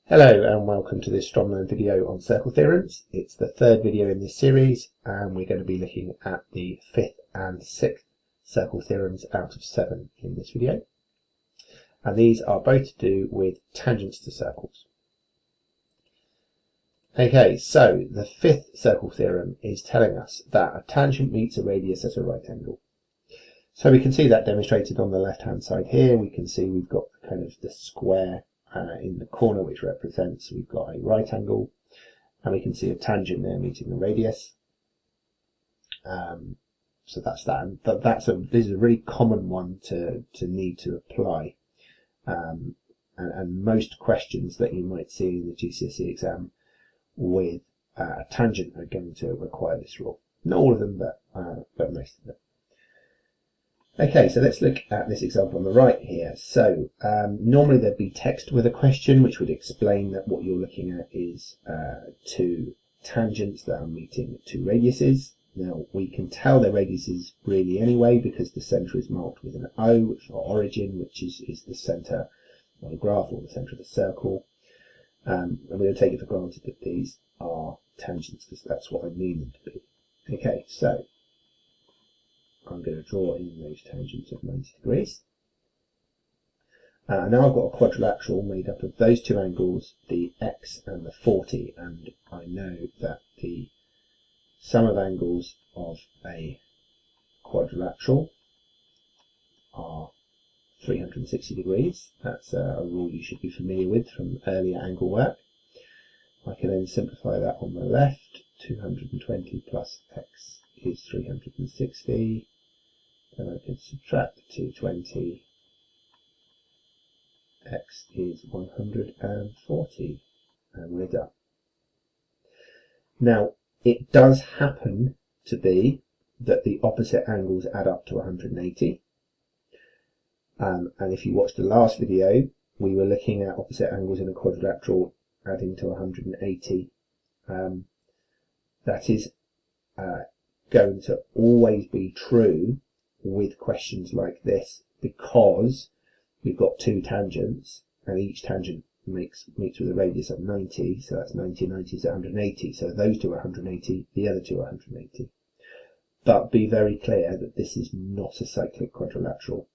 Hello and welcome to this StrongLearn video on circle theorems. It's the third video in this series and we're going to be looking at the fifth and sixth circle theorems out of 7 in this video. And these are both to do with tangents to circles. Okay, so the fifth circle theorem is telling us that a tangent meets a radius at a right angle. So we can see that demonstrated on the left hand side here. We can see we've got kind of the square in the corner, which represents we've got a right angle, and we can see a tangent there meeting the radius. So that's that. And this is a really common one to need to apply, and most questions that you might see in the GCSE exam with a tangent are going to require this rule. Not all of them, but most of them. Okay, so let's look at this example on the right here. So normally there'd be text with a question which would explain that what you're looking at is two tangents that are meeting two radiuses. Now we can tell their radiuses really anyway because the centre is marked with an O for origin, which is the centre of the graph or the centre of the circle. And we're going to take it for granted that these are tangents because that's what I mean them to be. Okay, so I'm going to draw in those tangents of 90 degrees. Now I've got a quadrilateral made up of those two angles, the x and the 40, and I know that the sum of angles of a quadrilateral are 360 degrees. That's a rule you should be familiar with from earlier angle work. I can then simplify that on the left. 220 plus x is 360. Then I can subtract the 220, x is 140, and we're done. Now, it does happen to be that the opposite angles add up to 180. And if you watched the last video, we were looking at opposite angles in a quadrilateral adding to 180. That is going to always be true with questions like this because we've got two tangents and each tangent meets with a radius of 90, so that's 90 and 90 is 180, so those two are 180, the other two are 180. But be very clear that this is not a cyclic quadrilateral.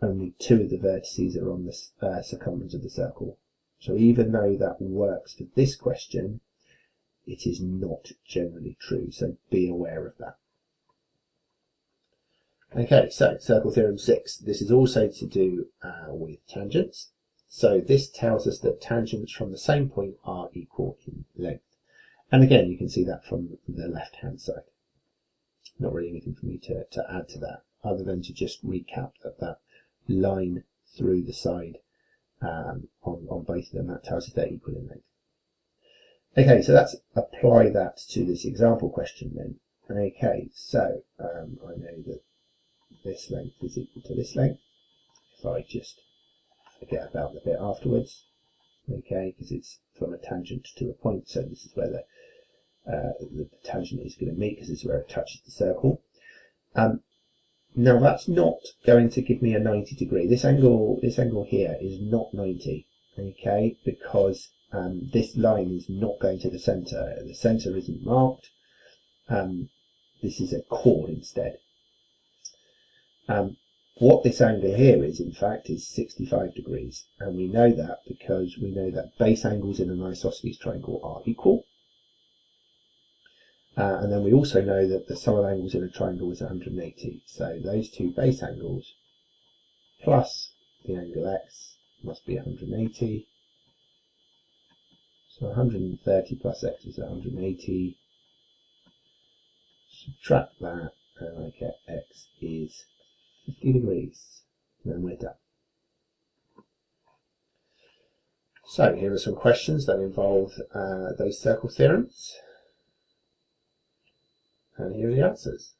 Only two of the vertices are on the circumference of the circle. So even though that works for this question, it is not generally true, so be aware of that. Okay, so circle theorem 6. This is also to do with tangents. So this tells us that tangents from the same point are equal in length. And again, you can see that from the left-hand side. Not really anything for me to add to that, other than to just recap that line through the side on both of them, that tells us they're equal in length. Okay, so let's apply that to this example question then. Okay, so I know that this length is equal to this length. If I just forget about the bit afterwards, okay, because it's from a tangent to a point, so this is where the tangent is going to meet, because this is where it touches the circle. Now that's not going to give me a 90 degree. This angle here is not 90, okay, because this line is not going to the centre. The centre isn't marked. This is a chord instead. What this angle here is, in fact, is 65 degrees, and we know that because we know that base angles in an isosceles triangle are equal, and then we also know that the sum of angles in a triangle is 180, so those two base angles plus the angle x must be 180, so 130 plus x is 180, subtract that, and I get x is 50 degrees, and then we're done. So here are some questions that involve those circle theorems, and here are the answers.